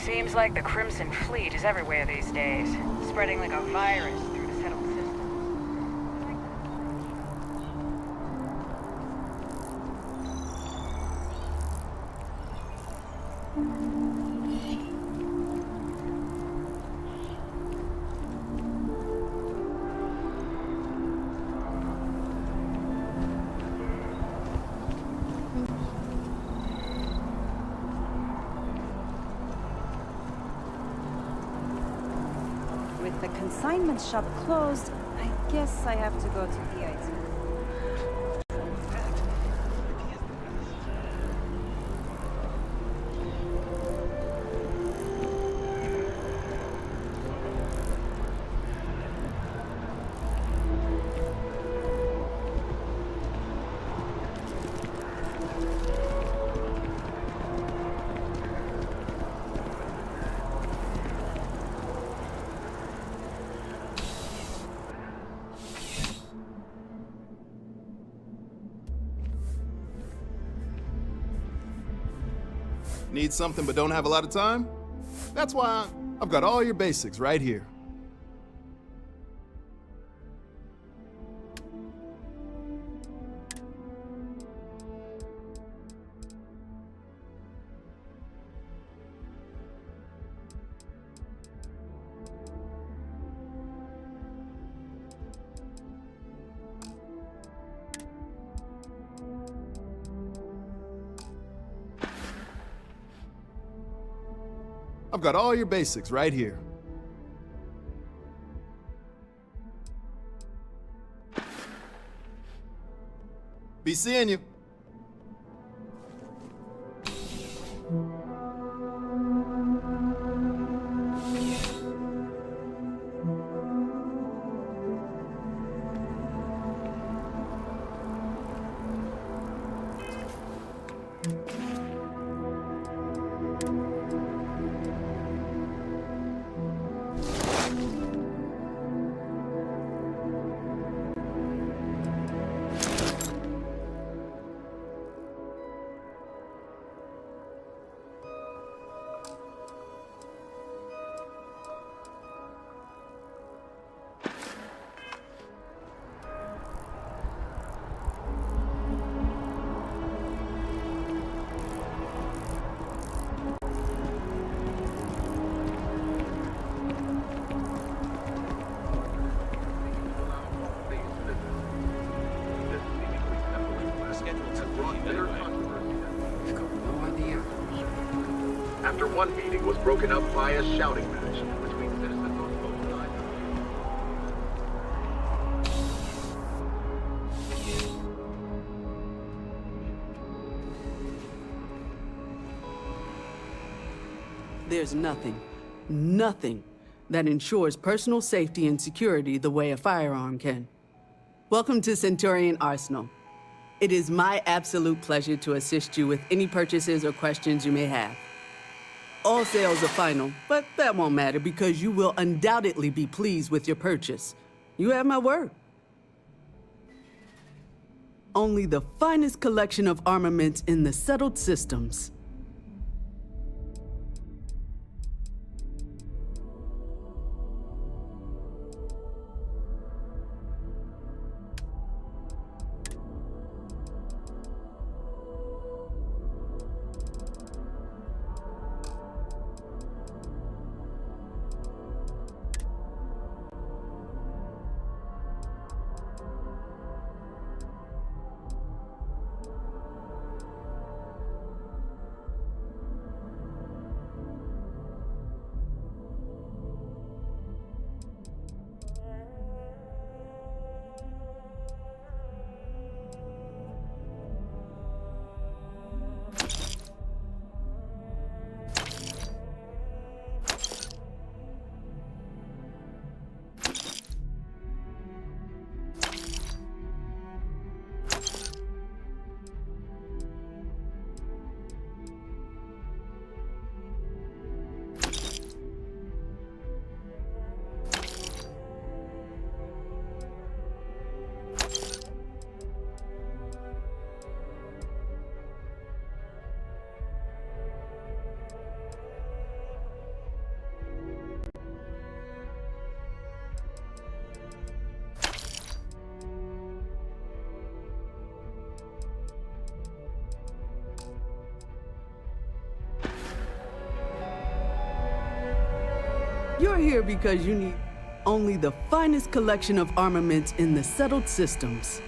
Seems like the Crimson Fleet is everywhere these days, spreading like a virus through the settled system. With the consignment shop closed, I guess I have to go to DIT. Need something but don't have a lot of time? That's why I've got all your basics right here. I've got all your basics right here. Be seeing you. After one meeting was broken up by a shouting match between citizens on both sides. There's nothing that ensures personal safety and security the way a firearm can. Welcome to Centurion Arsenal. It is my absolute pleasure to assist you with any purchases or questions you may have. All sales are final, but that won't matter because you will undoubtedly be pleased with your purchase. You have my word. Only the finest collection of armaments in the settled systems. You're here because you need only the finest collection of armaments in the settled systems.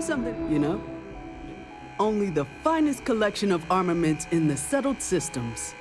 Something, you know? Only the finest collection of armaments in the settled systems.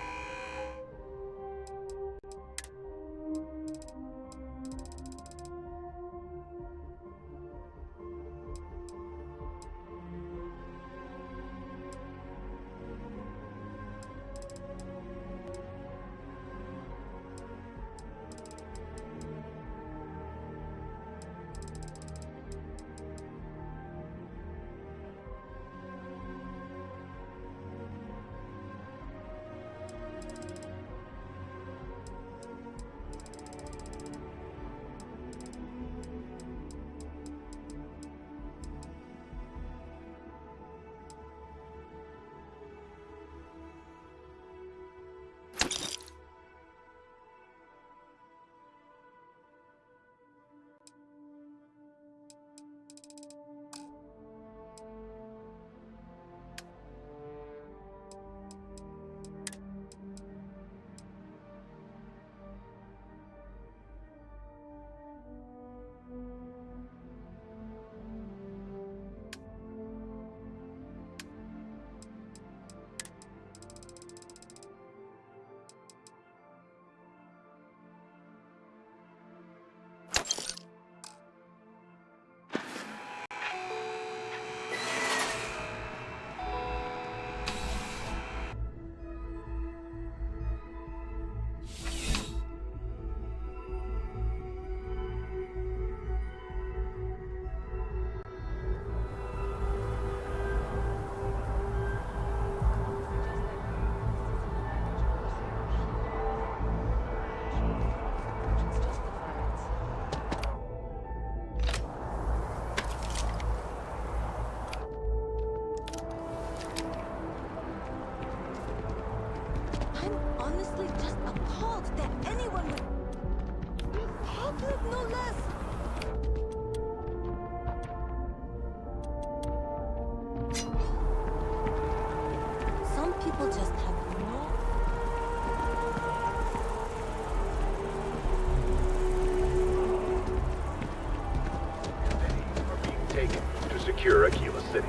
secure Aquila City.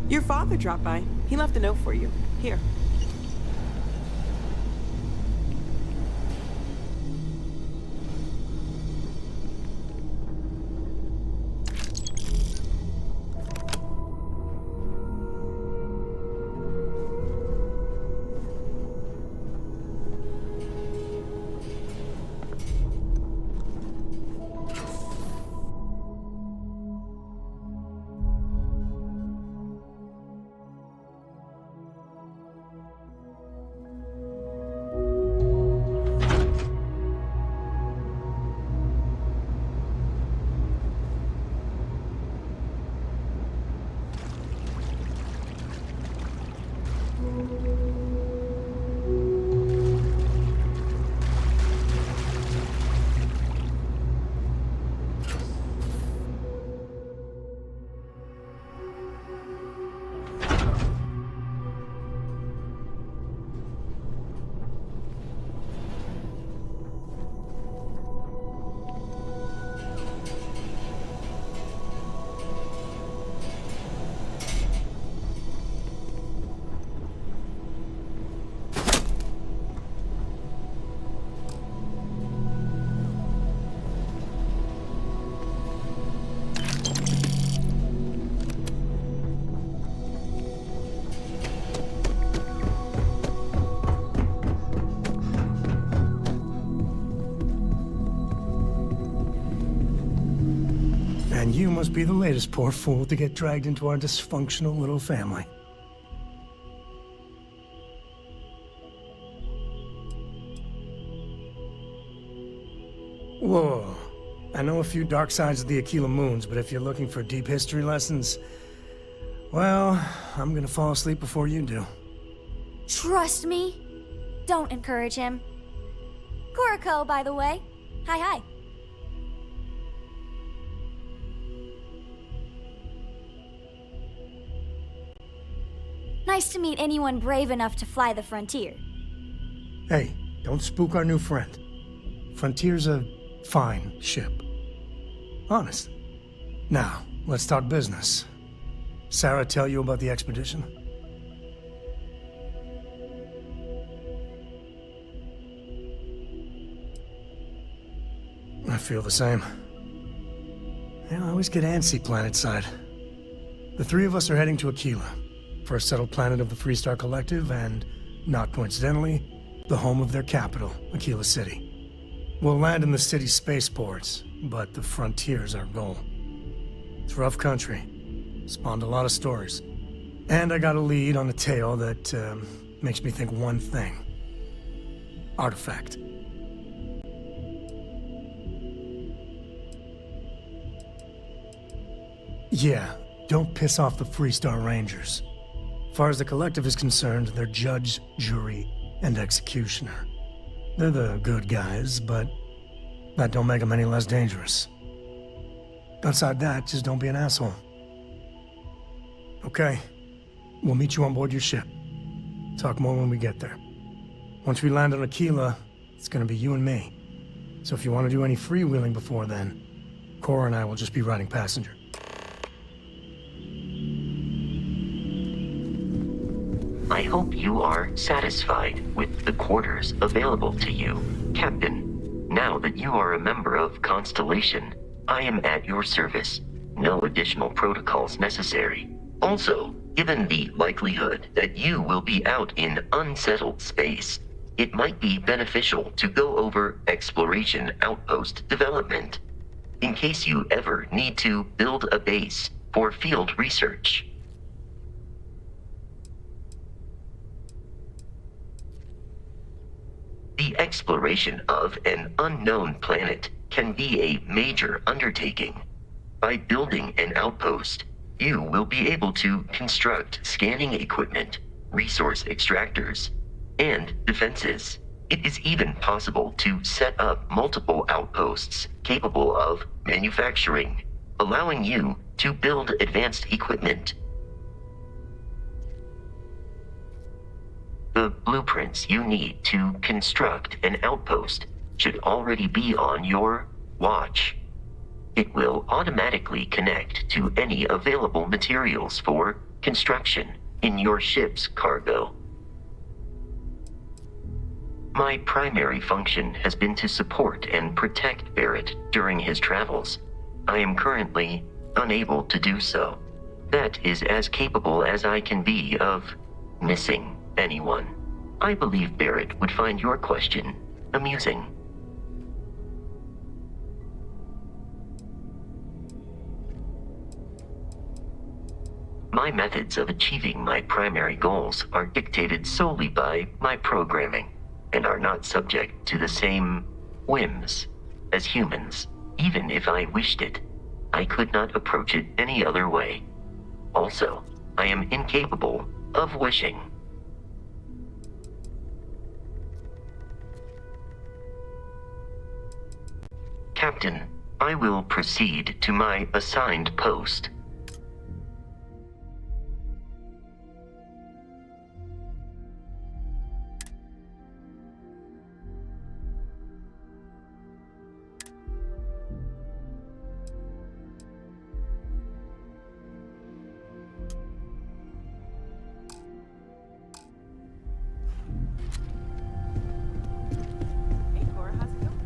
Your father dropped by. He left a note for you. Here. And you must be the latest poor fool to get dragged into our dysfunctional little family. Whoa. I know a few dark sides of the Aquila Moons, but if you're looking for deep history lessons, well, I'm gonna fall asleep before you do. Trust me. Don't encourage him. Kuriko, by the way. Hi. Nice to meet anyone brave enough to fly the frontier. Hey, don't spook our new friend. Frontier's a fine ship. Honest. Now, let's talk business. Sarah tell you about the expedition? I feel the same. I always get antsy planetside. The three of us are heading to Aquila, first settled planet of the Freestar Collective, and, not coincidentally, the home of their capital, Aquila City. We'll land in the city's spaceports, but the frontier's our goal. It's rough country. Spawned a lot of stories. And I got a lead on a tale that makes me think one thing. Artifact. Yeah, don't piss off the Freestar Rangers. As far as the Collective is concerned, they're judge, jury, and executioner. They're the good guys, but that don't make them any less dangerous. Outside that, just don't be an asshole. Okay. We'll meet you on board your ship. Talk more when we get there. Once we land on Aquila, it's gonna be you and me. So if you want to do any freewheeling before then, Cora and I will just be riding passenger. I hope you are satisfied with the quarters available to you, Captain. Now that you are a member of Constellation, I am at your service. No additional protocols necessary. Also, given the likelihood that you will be out in unsettled space, it might be beneficial to go over exploration outpost development, in case you ever need to build a base for field research. The exploration of an unknown planet can be a major undertaking. By building an outpost, you will be able to construct scanning equipment, resource extractors, and defenses. It is even possible to set up multiple outposts capable of manufacturing, allowing you to build advanced equipment. The blueprints you need to construct an outpost should already be on your watch. It will automatically connect to any available materials for construction in your ship's cargo. My primary function has been to support and protect Barrett during his travels. I am currently unable to do so. That is as capable as I can be of missing anyone. I believe Barrett would find your question amusing. My methods of achieving my primary goals are dictated solely by my programming, and are not subject to the same whims as humans. Even if I wished it, I could not approach it any other way. Also, I am incapable of wishing. Captain, I will proceed to my assigned post. Hey, Cora, how's it going?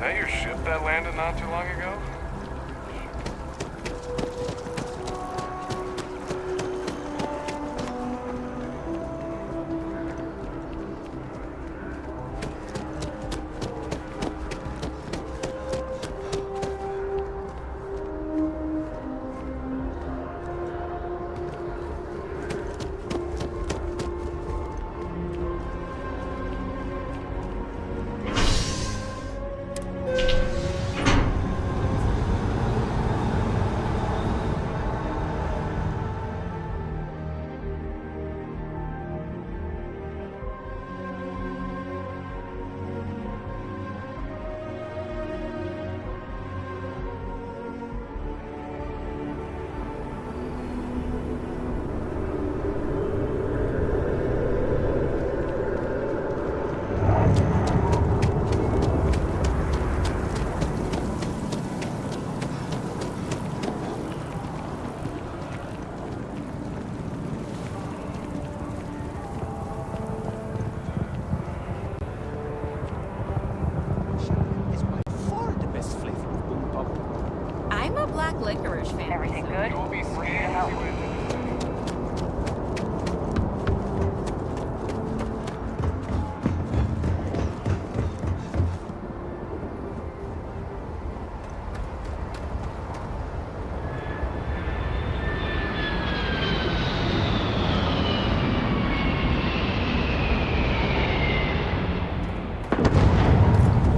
that your ship that landed not too long ago? I'm a black licorice fan. Everything good? You'll be We're here to help.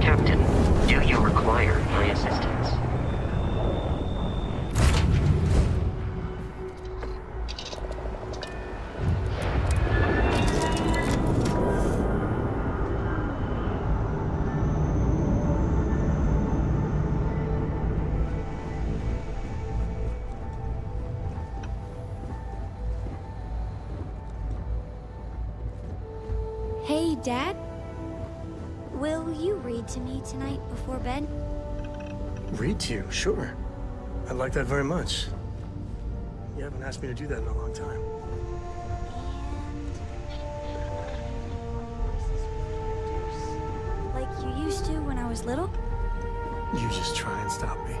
Captain, do you require my assistance? Hey, Dad? Will you read to me tonight before bed? Read to you, sure. I'd like that very much. You haven't asked me to do that in a long time. Like you used to when I was little? You just try and stop me.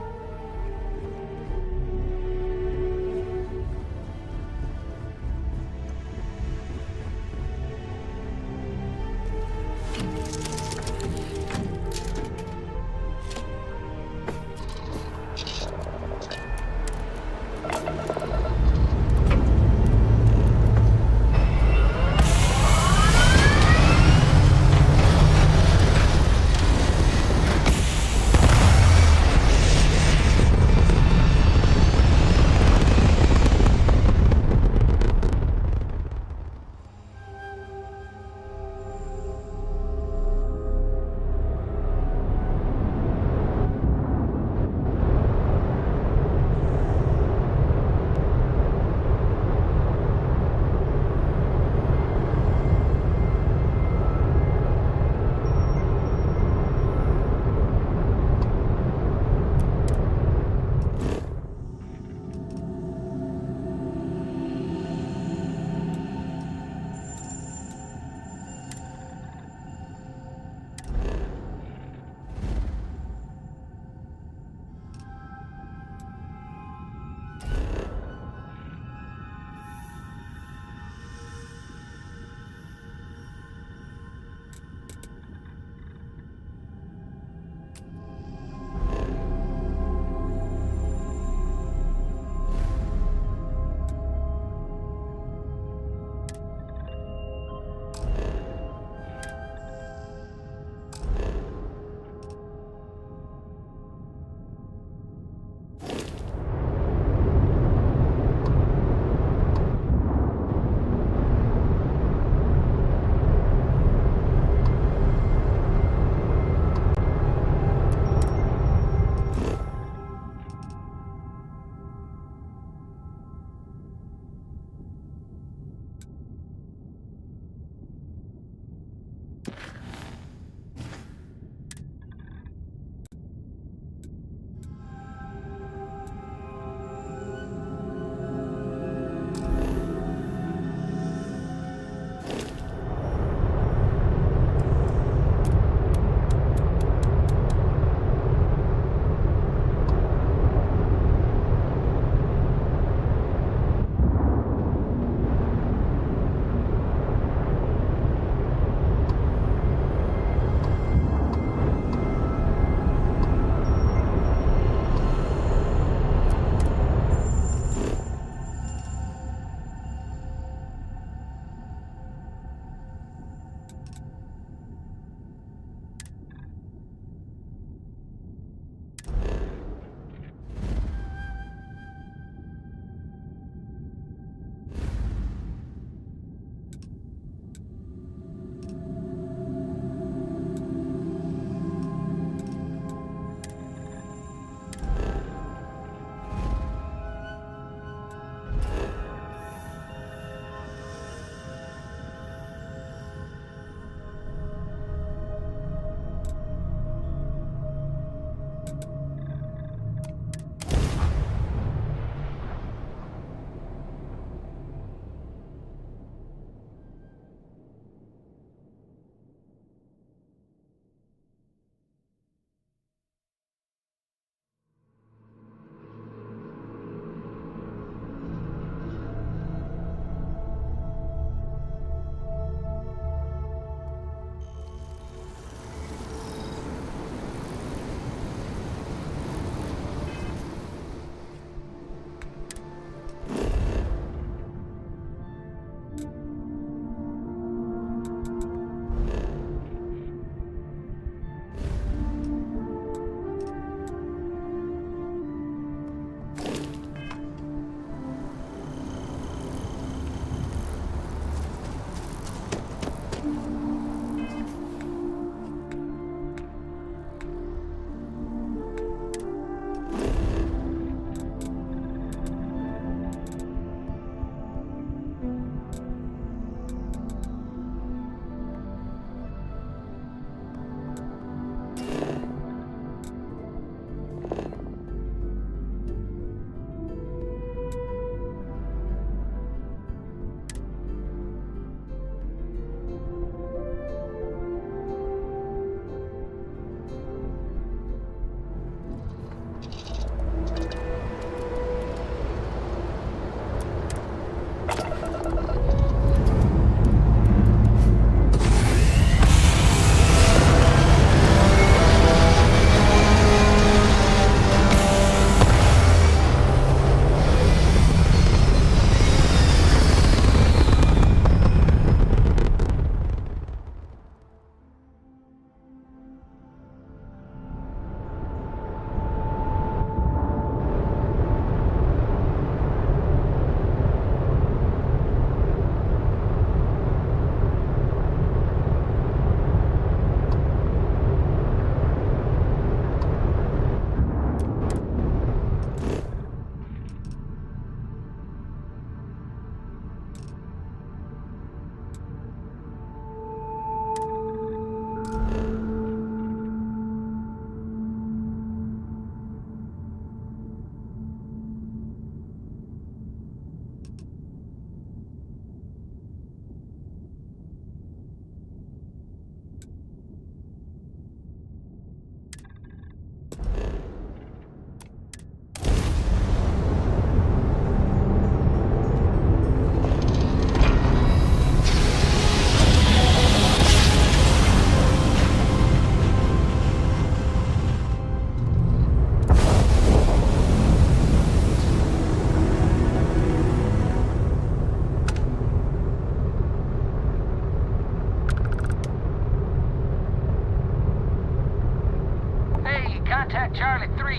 contact Charlie 3.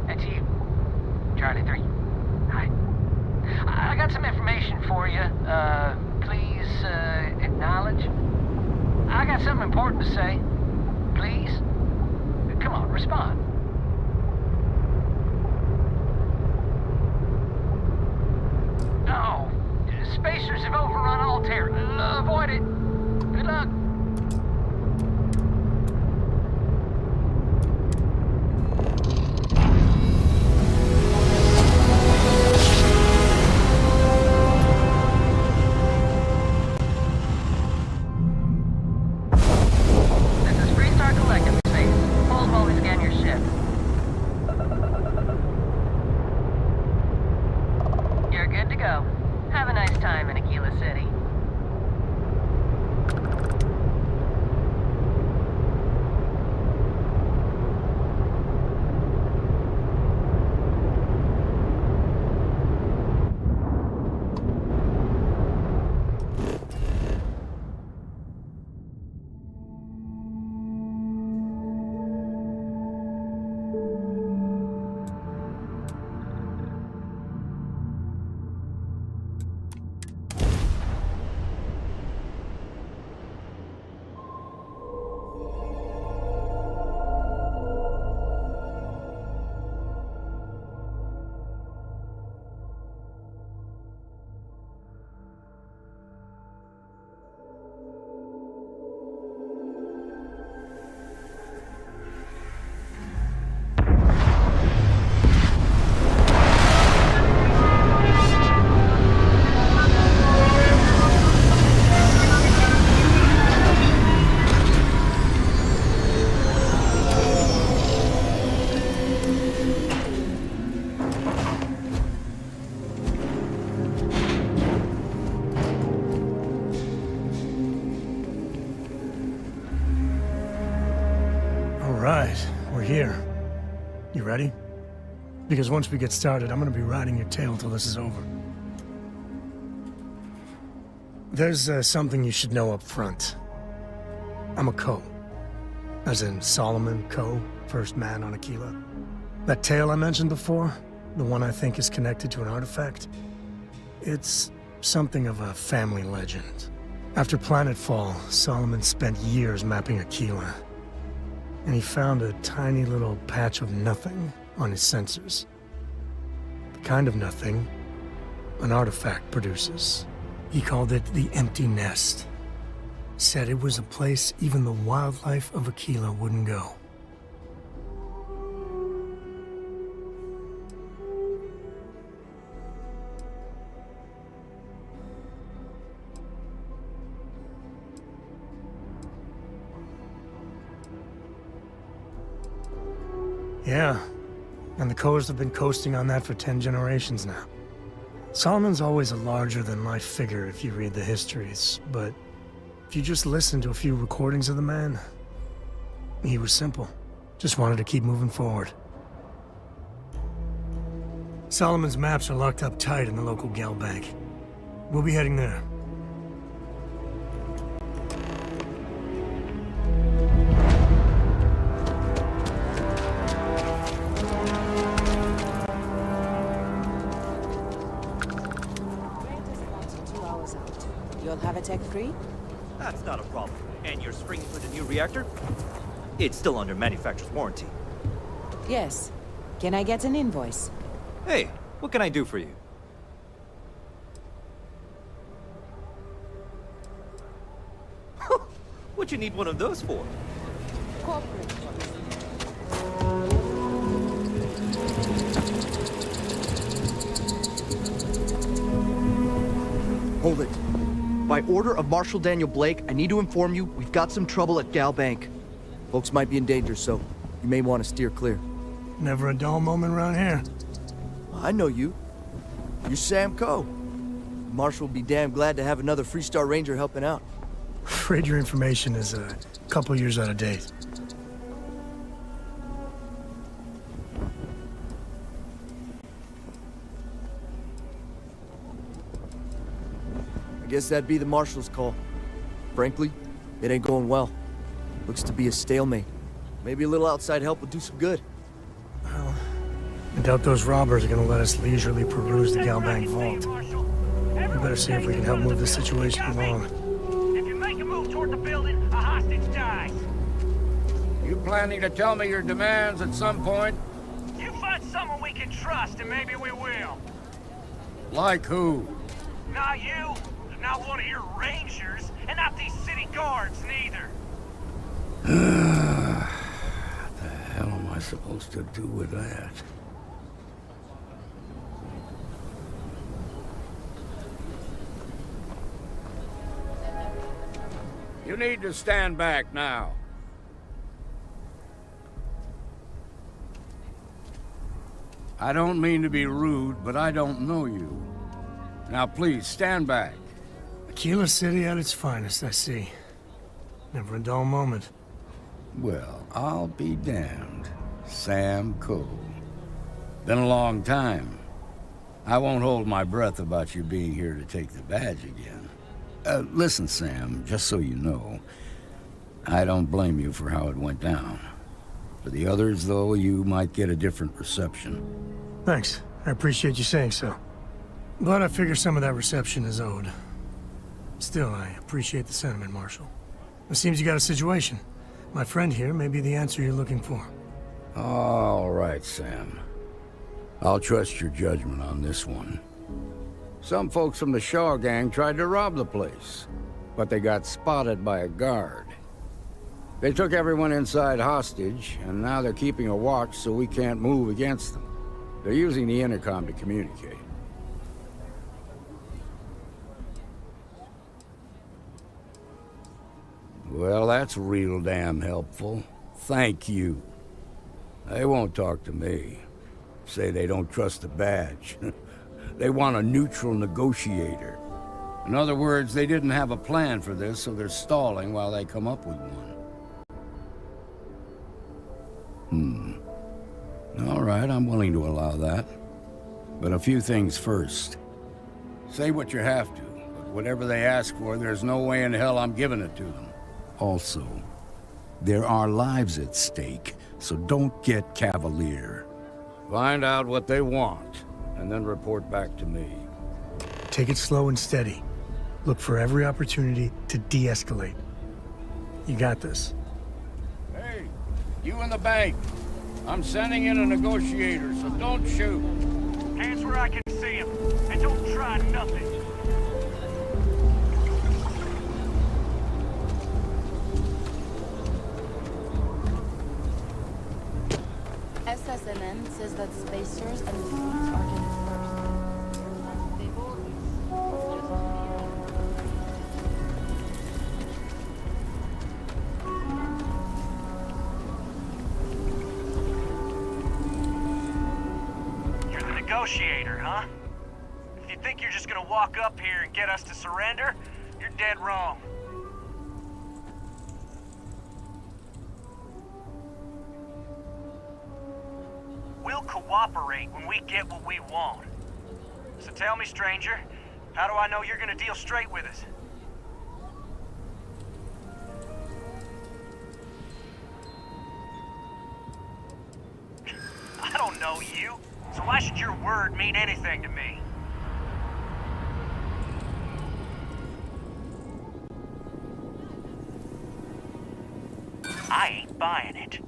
That's you. Charlie 3. Hi. I got some information for you. Please, acknowledge. I got something important to say. Please? Come on, respond. Oh, spacers have overrun Altair. Avoid it. Good luck. This is Freestar Collective Space. Hold while we scan your ship. You're good to go. Have a nice time in Aquila City. Right, we're here. You ready? Because once we get started, I'm gonna be riding your tail till this is over. There's something you should know up front. I'm a Co. As in Solomon Co., first man on Aquila. That tale I mentioned before, the one I think is connected to an artifact, it's something of a family legend. After Planetfall, Solomon spent years mapping Aquila. And he found a tiny little patch of nothing on his sensors. The kind of nothing an artifact produces. He called it the Empty Nest. Said it was a place even the wildlife of Aquila wouldn't go. Yeah, and the Coors have been coasting on that for 10 generations now. Solomon's always a larger-than-life figure if you read the histories, but if you just listen to a few recordings of the man, he was simple. Just wanted to keep moving forward. Solomon's maps are locked up tight in the local gal bank. We'll be heading there. You'll have a tech free? That's not a problem. And you're springing for the new reactor? It's still under manufacturer's warranty. Yes. Can I get an invoice? Hey, what can I do for you? What you need one of those for? Corporate. Hold it. By order of Marshal Daniel Blake, I need to inform you we've got some trouble at Gal Bank. Folks might be in danger, so you may want to steer clear. Never a dull moment around here. I know you. You're Sam Coe. Marshal will be damn glad to have another Freestar Ranger helping out. Afraid your information is a couple years out of date. I guess that'd be the Marshal's call. Frankly, it ain't going well. Looks to be a stalemate. Maybe a little outside help would do some good. Well, I doubt those robbers are gonna let us leisurely peruse the Galbank vault. We better see if we can help move this situation along. If you make a move toward the building, a hostage dies. You planning to tell me your demands at some point? You find someone we can trust, and maybe we will. Like who? Not you, not one of your rangers, and not these city guards, neither. What the hell am I supposed to do with that? You need to stand back now. I don't mean to be rude, but I don't know you. Now please, stand back. Aquila City at its finest, I see. Never a dull moment. Well, I'll be damned. Sam Cole. Been a long time. I won't hold my breath about you being here to take the badge again. Listen, Sam, just so you know, I don't blame you for how it went down. For the others, though, you might get a different reception. Thanks. I appreciate you saying so. But I figure some of that reception is owed. Still, I appreciate the sentiment, Marshal. It seems you got a situation. My friend here may be the answer you're looking for. All right, Sam. I'll trust your judgment on this one. Some folks from the Shaw gang tried to rob the place, but they got spotted by a guard. They took everyone inside hostage, and now they're keeping a watch so we can't move against them. They're using the intercom to communicate. Well, that's real damn helpful. Thank you. They won't talk to me. Say they don't trust the badge. They want a neutral negotiator. In other words, they didn't have a plan for this, so they're stalling while they come up with one. All right, I'm willing to allow that. But a few things first. Say what you have to, but whatever they ask for, there's no way in hell I'm giving it to them. Also, there are lives at stake, so don't get cavalier. Find out what they want, and then report back to me. Take it slow and steady. Look for every opportunity to de-escalate. You got this. Hey, you in the bank. I'm sending in a negotiator, so don't shoot. Hands where I can see him, and don't try nothing. SSNN says that spacers and drones are getting first. They've always You're the negotiator, huh? If you think you're just gonna walk up here and get us to surrender, you're dead wrong. We'll cooperate when we get what we want. So tell me, stranger, how do I know you're gonna deal straight with us? I don't know you, so why should your word mean anything to me? I ain't buying it.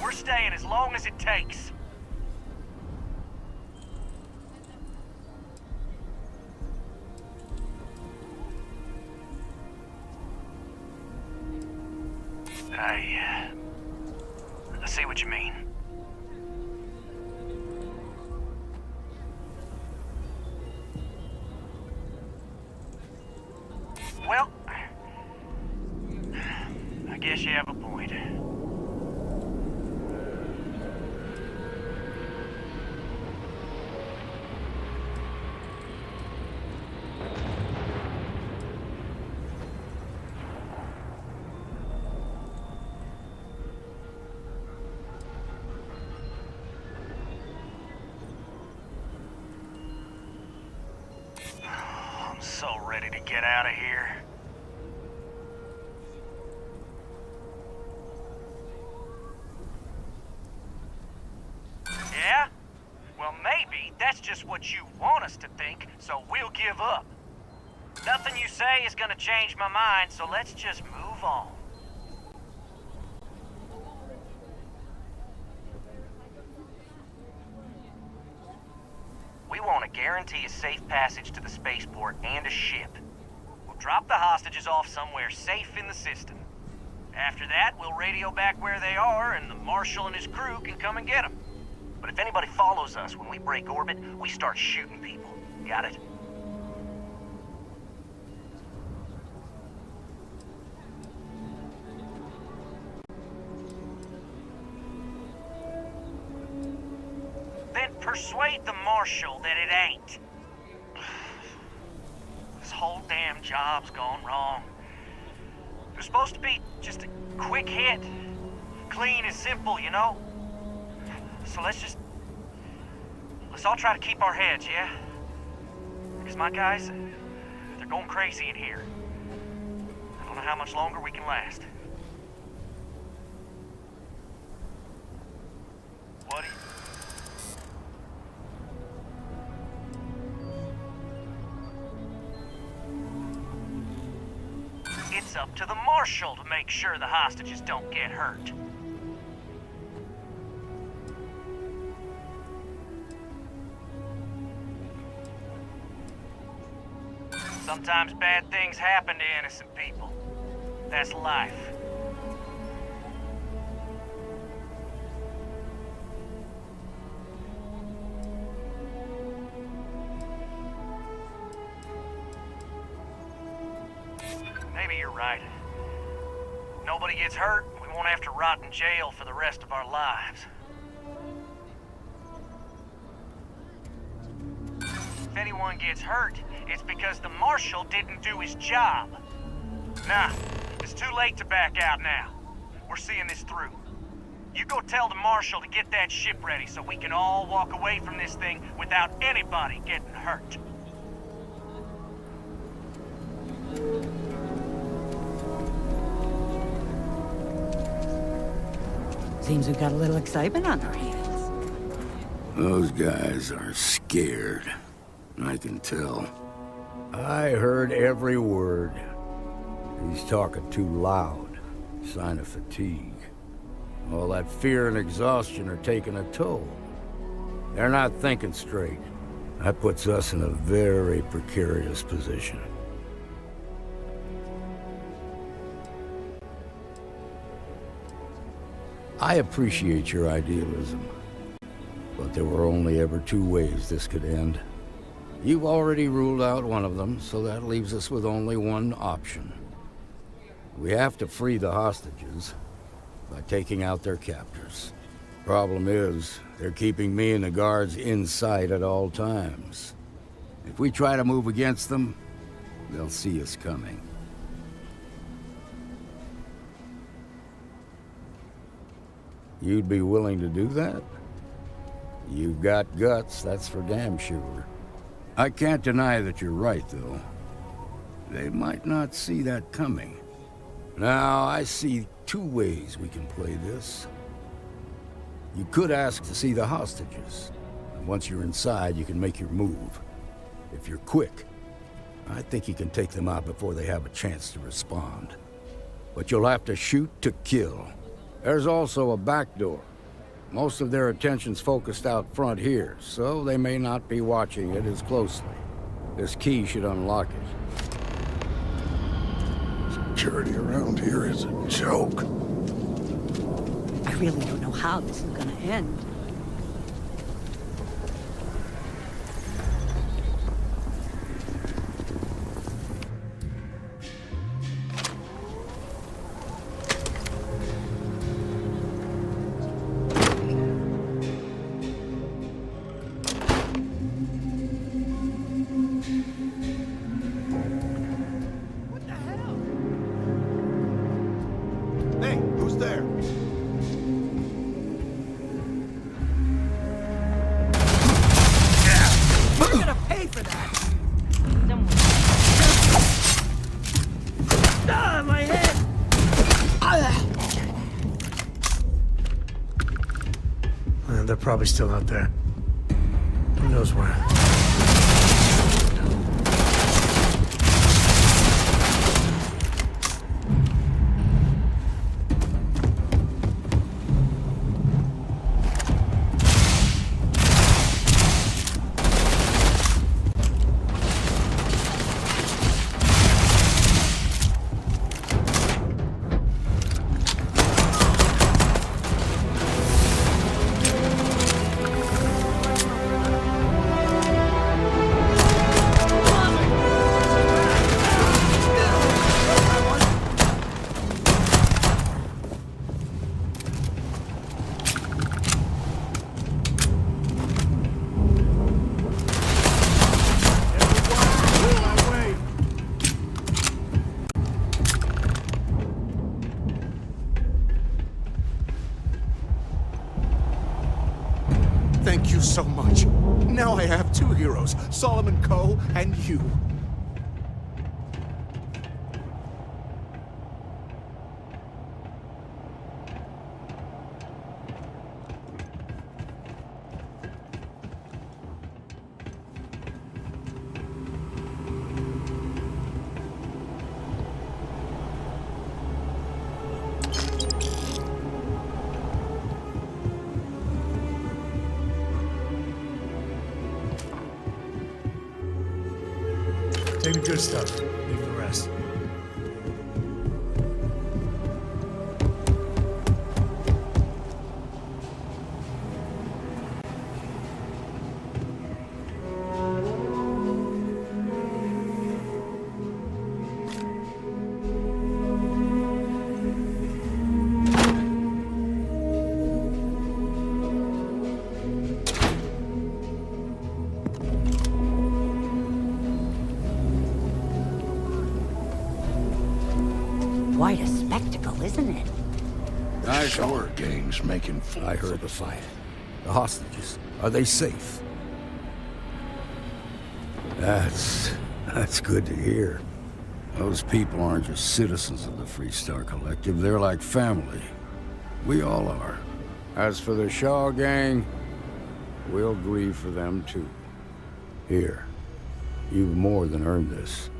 We're staying as long as it takes. I see what you mean. Well, I guess you have a point. I'm so ready to get out of here. That's just what you want us to think, so we'll give up. Nothing you say is gonna change my mind, so let's just move on. We want to guarantee a safe passage to the spaceport and a ship. We'll drop the hostages off somewhere safe in the system. After that, we'll radio back where they are, and the Marshal and his crew can come and get them. But if anybody follows us when we break orbit, we start shooting people. Got it? Then persuade the Marshal that it ain't. This whole damn job's gone wrong. It was supposed to be just a quick hit. Clean and simple, you know? So let's all try to keep our heads, yeah? Because my guys, they're going crazy in here. I don't know how much longer we can last. What do you... It's up to the Marshal to make sure the hostages don't get hurt. Sometimes bad things happen to innocent people. That's life. Maybe you're right. Nobody gets hurt, we won't have to rot in jail for the rest of our lives. If anyone gets hurt, it's because the Marshal didn't do his job. Nah, it's too late to back out now. We're seeing this through. You go tell the Marshal to get that ship ready so we can all walk away from this thing without anybody getting hurt. Seems we've got a little excitement on our hands. Those guys are scared. I can tell. I heard every word. He's talking too loud. Sign of fatigue. All that fear and exhaustion are taking a toll. They're not thinking straight. That puts us in a very precarious position. I appreciate your idealism, but there were only ever two ways this could end. You've already ruled out one of them, so that leaves us with only one option. We have to free the hostages by taking out their captors. Problem is, they're keeping me and the guards in sight at all times. If we try to move against them, they'll see us coming. You'd be willing to do that? You've got guts, that's for damn sure. I can't deny that you're right, though. They might not see that coming. Now, I see two ways we can play this. You could ask to see the hostages. And once you're inside, you can make your move. If you're quick, I think you can take them out before they have a chance to respond. But you'll have to shoot to kill. There's also a back door. Most of their attention's focused out front here, so they may not be watching it as closely. This key should unlock it. Security around here is a joke. I really don't know how this is gonna end. Hey, who's there? You're gonna pay for that! Ah, my head! They're probably still out there. knows where. Thank you so much. Now I have two heroes, Solomon Coe and you. Take the good stuff. Leave the rest. Quite a spectacle, isn't it? Nice work, gangs making fools. I heard the fight. The hostages, are they safe? That's good to hear. Those people aren't just citizens of the Freestar Collective, they're like family. We all are. As for the Shaw gang, we'll grieve for them too. Here, you've more than earned this.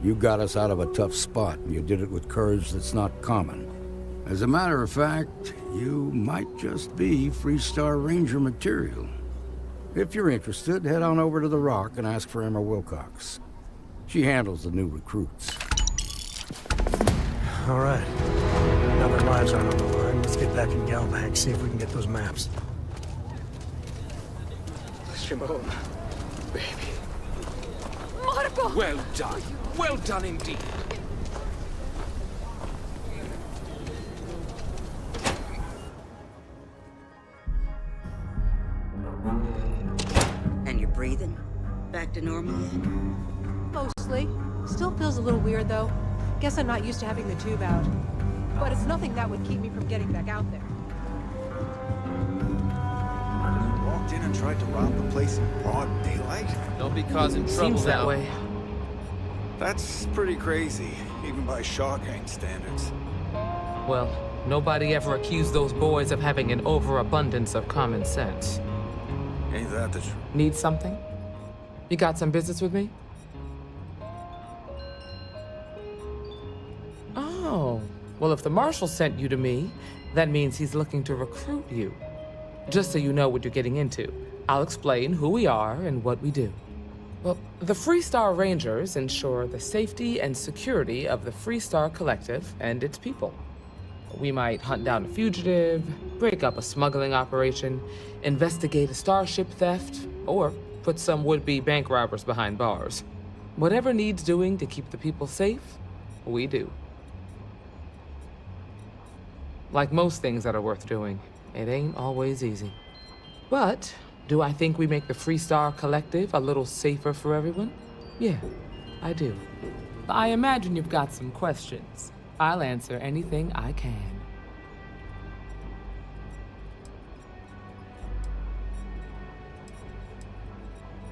You got us out of a tough spot, and you did it with courage that's not common. As a matter of fact, you might just be Freestar Ranger material. If you're interested, head on over to the Rock and ask for Emma Wilcox. She handles the new recruits. All right. Now that lives aren't on the line, let's get back in Galbank, see if we can get those maps. Shimon, baby. Marco! Well done. Well done indeed. And you're breathing? Back to normal yet? Mostly. Still feels a little weird, though. Guess I'm not used to having the tube out. But it's nothing that would keep me from getting back out there. Walked in and tried to rob the place in broad daylight? Don't be causing trouble. Seems that now. way. That's pretty crazy, even by Shaw gang standards. Well, nobody ever accused those boys of having an overabundance of common sense. Ain't that the truth? Need something? You got some business with me? Oh, well, if the Marshal sent you to me, that means he's looking to recruit you. Just so you know what you're getting into, I'll explain who we are and what we do. Well, the Freestar Rangers ensure the safety and security of the Freestar Collective and its people. We might hunt down a fugitive, break up a smuggling operation, investigate a starship theft, or put some would-be bank robbers behind bars. Whatever needs doing to keep the people safe, we do. Like most things that are worth doing, it ain't always easy. But do I think we make the Freestar Collective a little safer for everyone? Yeah, I do. I imagine you've got some questions. I'll answer anything I can.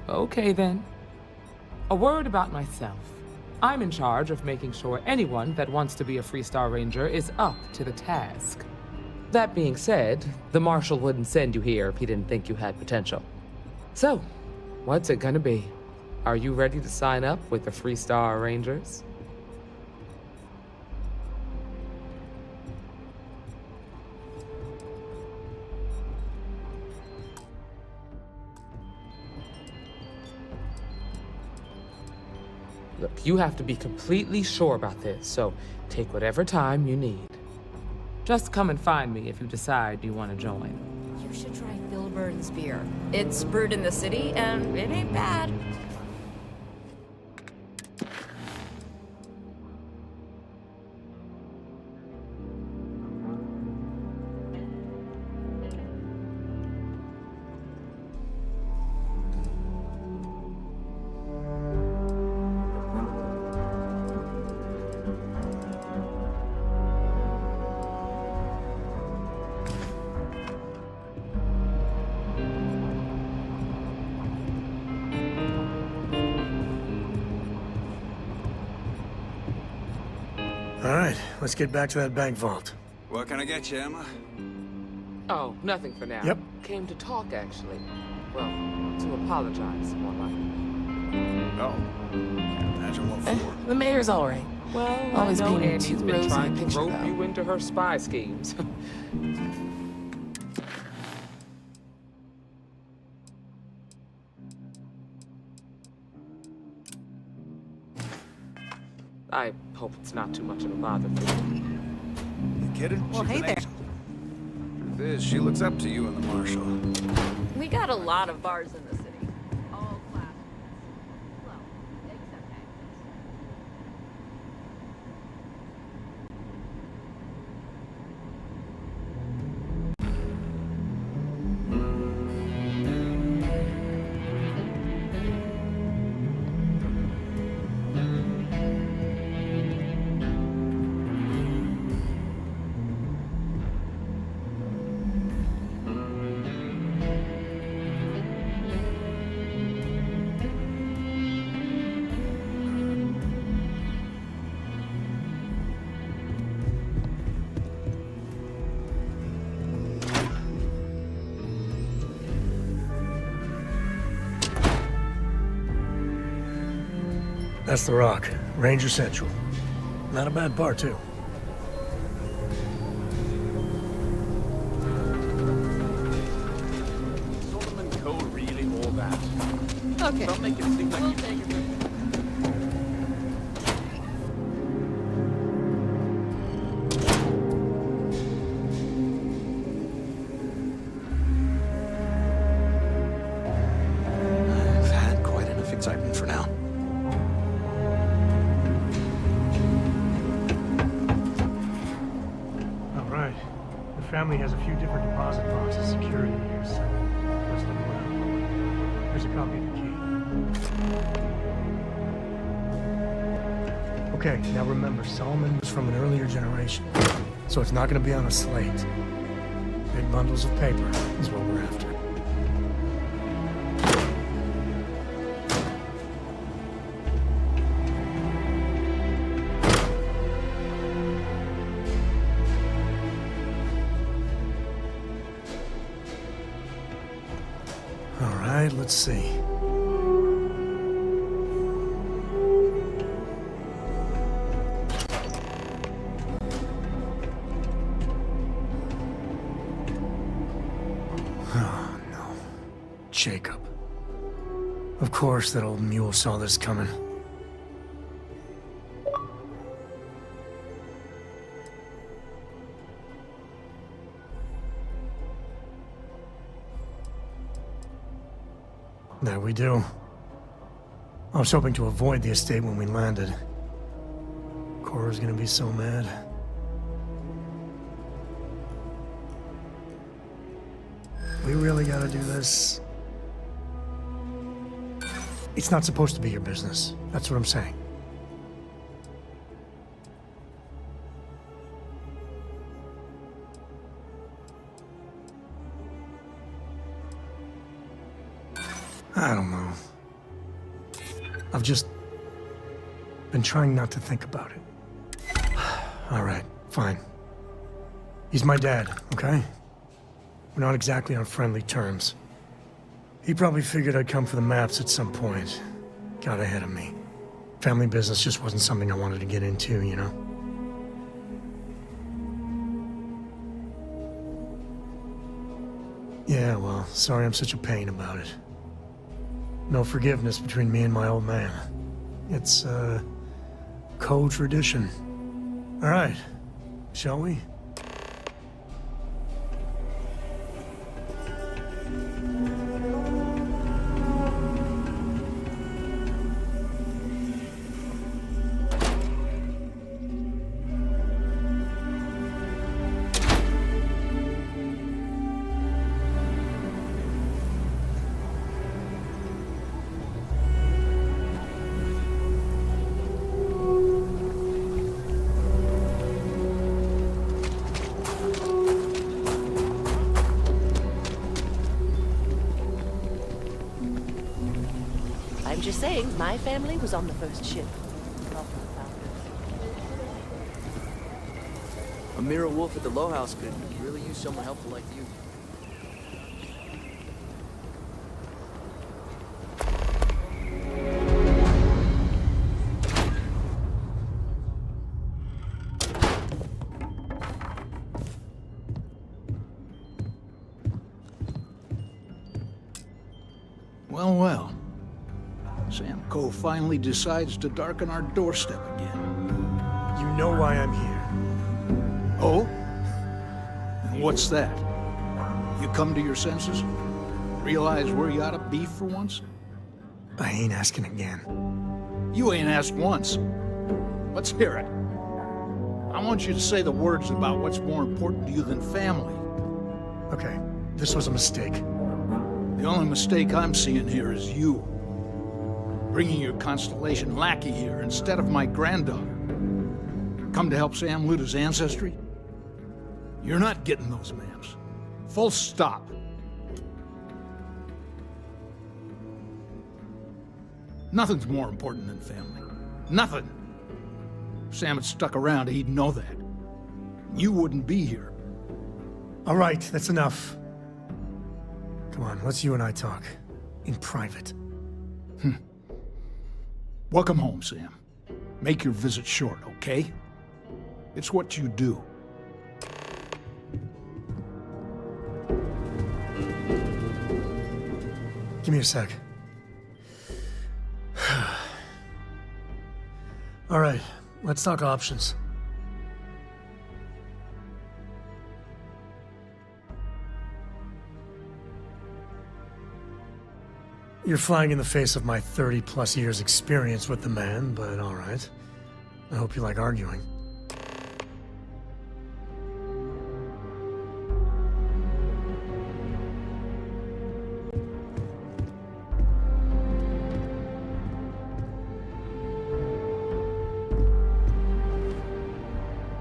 Okay then. A word about myself. I'm in charge of making sure anyone that wants to be a Freestar Ranger is up to the task. That being said, the Marshal wouldn't send you here if he didn't think you had potential. So, What's it gonna be? Are you ready to sign up with the Freestar Rangers? Look, you have to be completely sure about this, so take whatever time you need. Just come and find me if you decide you want to join. You should try Filburn's beer. It's brewed in the city, and it ain't bad. All right, let's get back to that bank vault. What can I get you, Emma? Oh, nothing for now. Yep. Came to talk, actually. Well, to apologize, more like. Oh. Can't imagine what for. The mayor's all right. Well, Always I know painted Andy's too been rosy a trying to picture, rope though. you into her spy schemes. I hope it's not too much of a bother for you. You kidding? Well, She's hey an there. angel. Truth is, she looks up to you and the Marshal. We got a lot of bars in the city. All classes. Well, except Agnes. That's the Rock, Ranger Central. Not a bad bar, too. Solomon Cole really all that? Okay. Don't make it seem like you... I've had quite enough excitement for now. All right. The family has a few different deposit boxes secured in here, so let's look around. Here's a copy of the key. Okay, now remember, Solomon was from an earlier generation, so it's not going to be on a slate. Big bundles of paper is what we're after. All right, let's see. Oh, no. Jacob. Of course that old mule saw this coming. There we do. I was hoping to avoid the estate when we landed. Cora's gonna be so mad. We really gotta do this? It's not supposed to be your business. That's what I'm saying. I don't know. I've just been trying not to think about it. All right, fine. He's my dad, okay? We're not exactly on friendly terms. He probably figured I'd come for the maps at some point. Got ahead of me. Family business just wasn't something I wanted to get into, you know? Yeah, well, sorry I'm such a pain about it. No forgiveness between me and my old man. It's, co-tradition. All right, shall we? I'm just saying, my family was on the first ship. Amira Wolf at the Low House could really use someone helpful like you. Well, well. Sam Coe finally decides to darken our doorstep again. You know why I'm here. Oh? And what's that? You come to your senses? Realize where you ought to be for once? I ain't asking again. You ain't asked once. Let's hear it. I want you to say the words about what's more important to you than family. Okay, this was a mistake. The only mistake I'm seeing here is you. Bringing your Constellation lackey here instead of my granddaughter. Come to help Sam loot his ancestry? You're not getting those maps. Full stop. Nothing's more important than family. Nothing. If Sam had stuck around, he'd know that. You wouldn't be here. All right, that's enough. Come on, let's you and I talk. In private. Welcome home, Sam. Make your visit short, okay? It's what you do. Give me a sec. All right, let's talk options. You're flying in the face of my 30-plus years experience with the man, but all right. I hope you like arguing.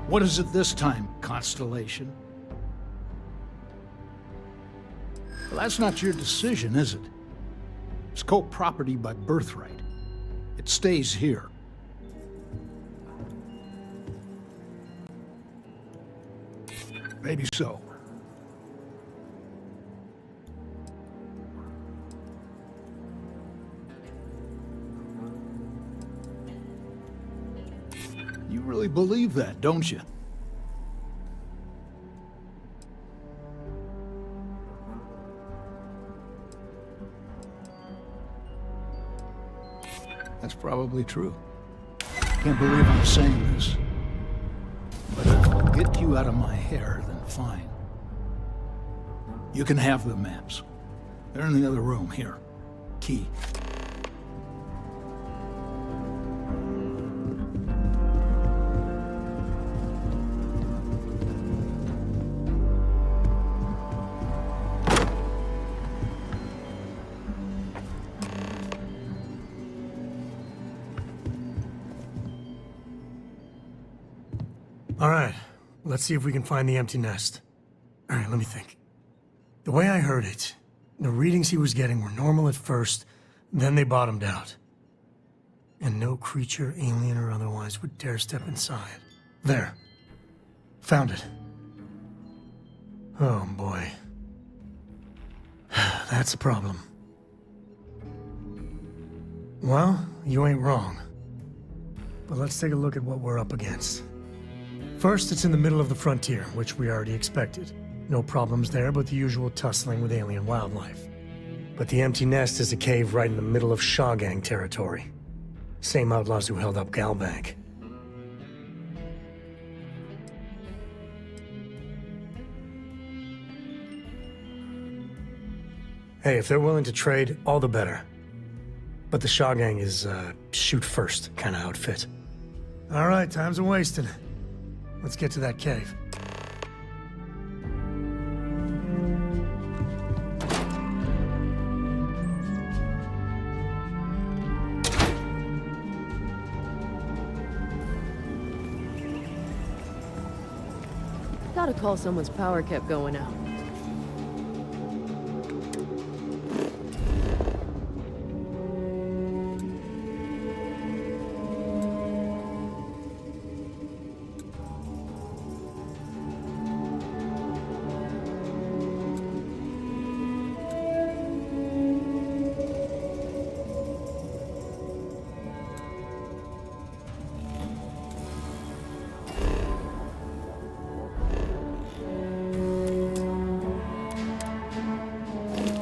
What is it this time, Constellation? Well, that's not your decision, is it? It's co-property by birthright. It stays here. Maybe so. You really believe that, don't you? That's probably true. Can't believe I'm saying this. But if it'll get you out of my hair, then fine. You can have the maps. They're in the other room, here. Key. All right, let's see if we can find the empty nest. All right, let me think. The way I heard it, the readings he was getting were normal at first, then they bottomed out. And no creature, alien or otherwise, would dare step inside. There. Found it. Oh boy. That's a problem. Well, you ain't wrong. But let's take a look at what we're up against. First, it's in the middle of the frontier, which we already expected. No problems there, but the usual tussling with alien wildlife. But the empty nest is a cave right in the middle of Shawgang territory. Same outlaws who held up Galbank. Hey, if they're willing to trade, all the better. But the Shawgang is, shoot first kind of outfit. All right, time's a wasting. Let's get to that cave. Gotta call someone's power kept going out.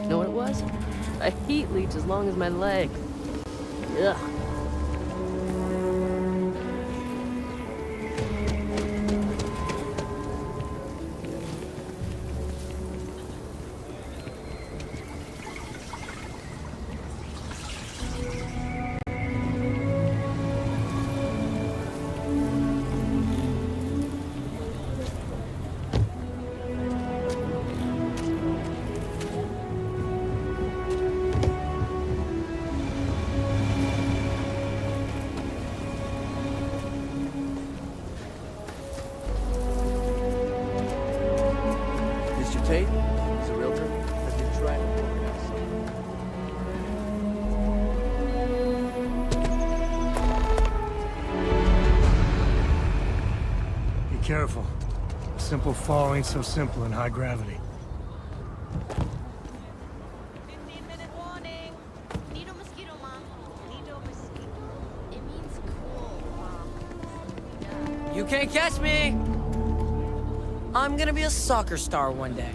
Know what it was? A heat leech as long as my leg. Ugh. Mr. Tate, he's a realtor. Has been trying to organize Be careful. A simple fall ain't so simple in high gravity. You can't catch me! I'm gonna be a soccer star one day.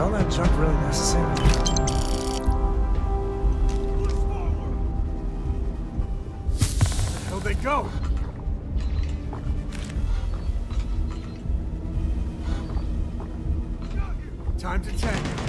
all that junk really necessary? Where the hell they go? Time to tank.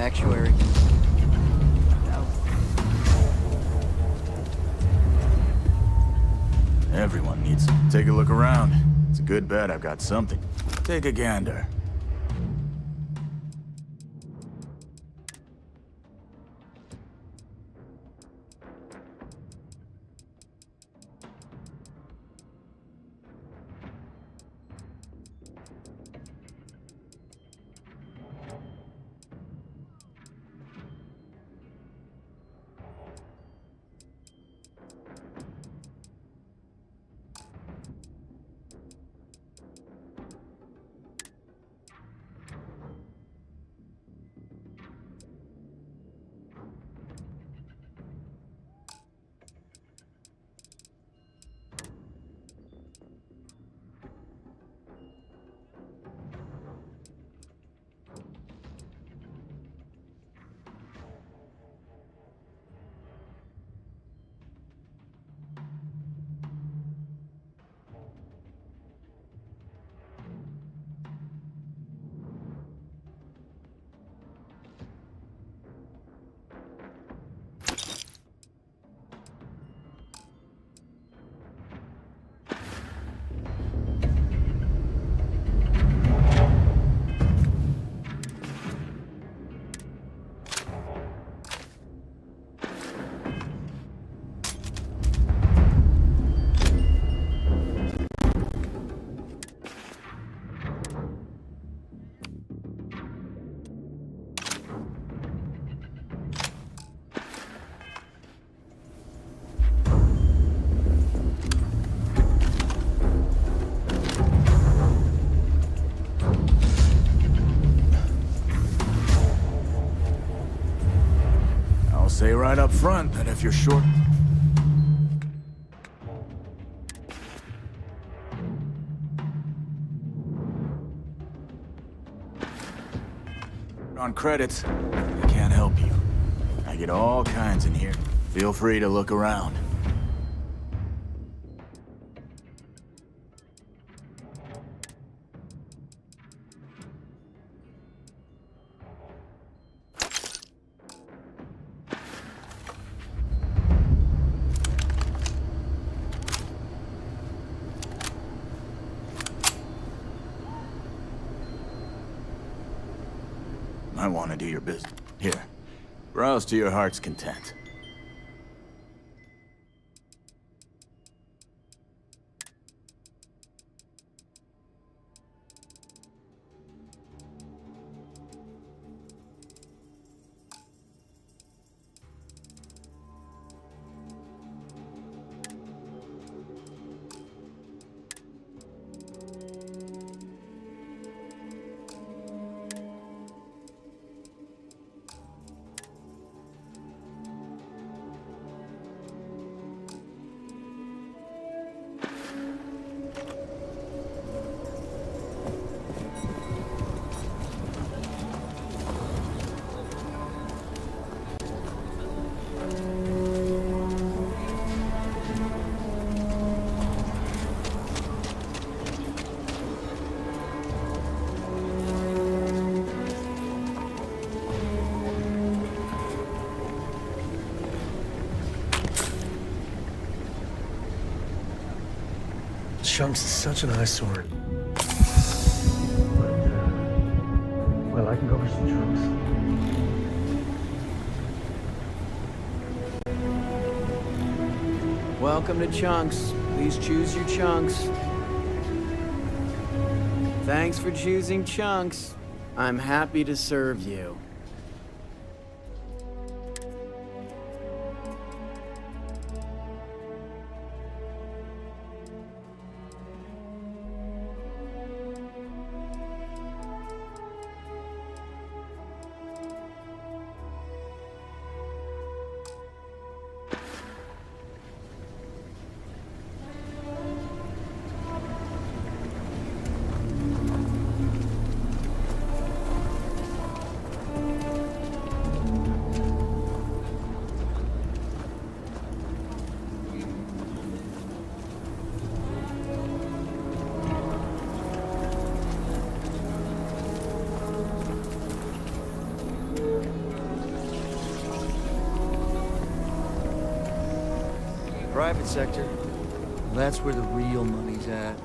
actuary. Everyone needs to take a look around. It's a good bet I've got something. Take a gander. front that if you're short... On credits, I can't help you. I get all kinds in here. Feel free to look around. I want to do your business. Here, browse to your heart's content. Chunks is such an eyesore. But, well, I can go for some chunks. Welcome to Chunks. Please choose your chunks. Thanks for choosing Chunks. I'm happy to serve you. Private sector. That's where the real money's at.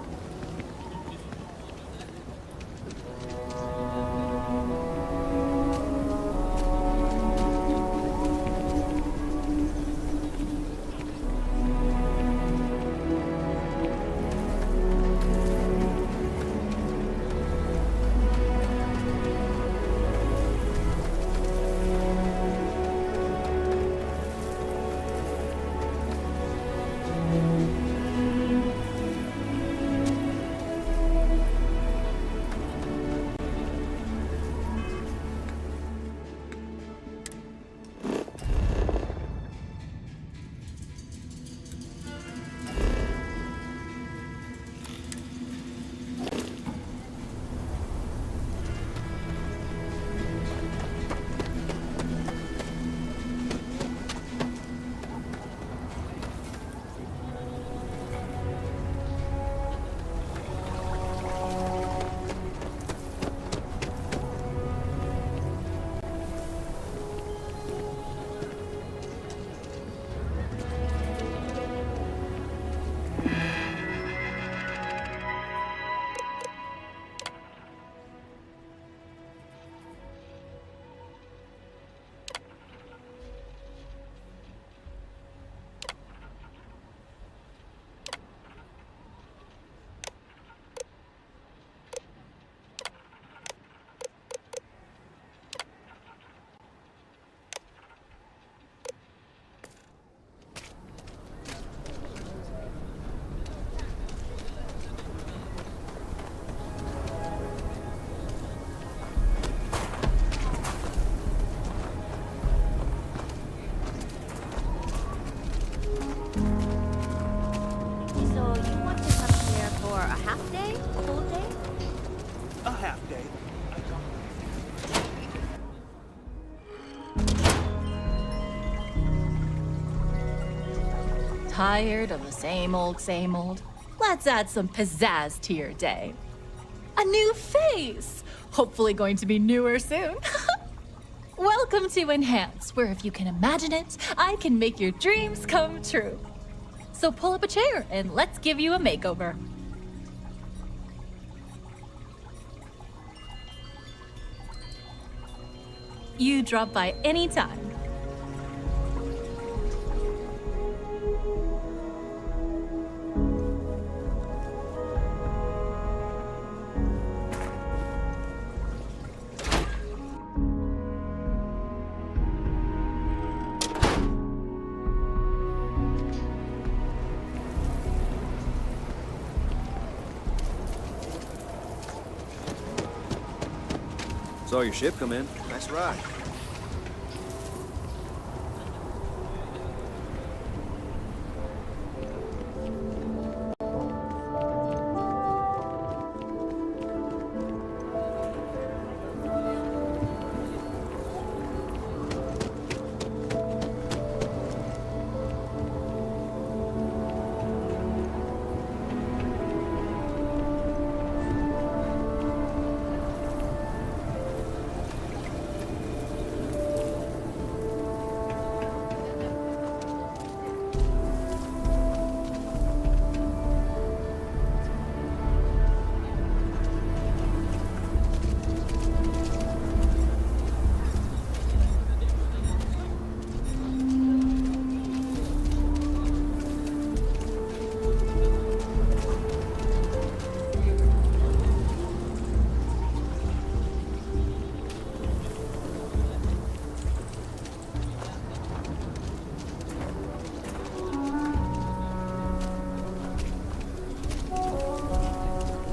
Tired of the same old, same old? Let's add some pizzazz to your day. A new face! Hopefully going to be newer soon. Welcome to Enhance, where if you can imagine it, I can make your dreams come true. So pull up a chair and let's give you a makeover. You drop by anytime. Saw your ship come in. Nice ride.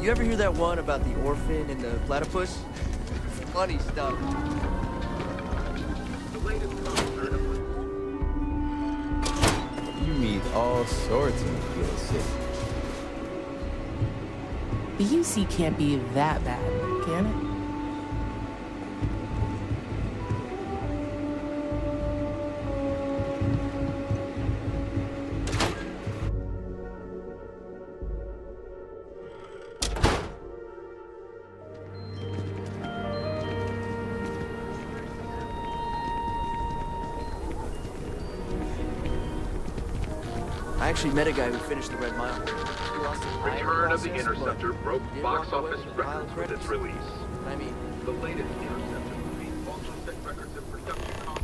You ever hear that one about the orphan and the platypus? Funny stuff. You meet all sorts of real sick. The UC can't be that bad, can it? I actually met a guy who finished the Red Mile. Return of the Interceptor broke box office records with its release. I mean, the latest Interceptor movie also set records of production cost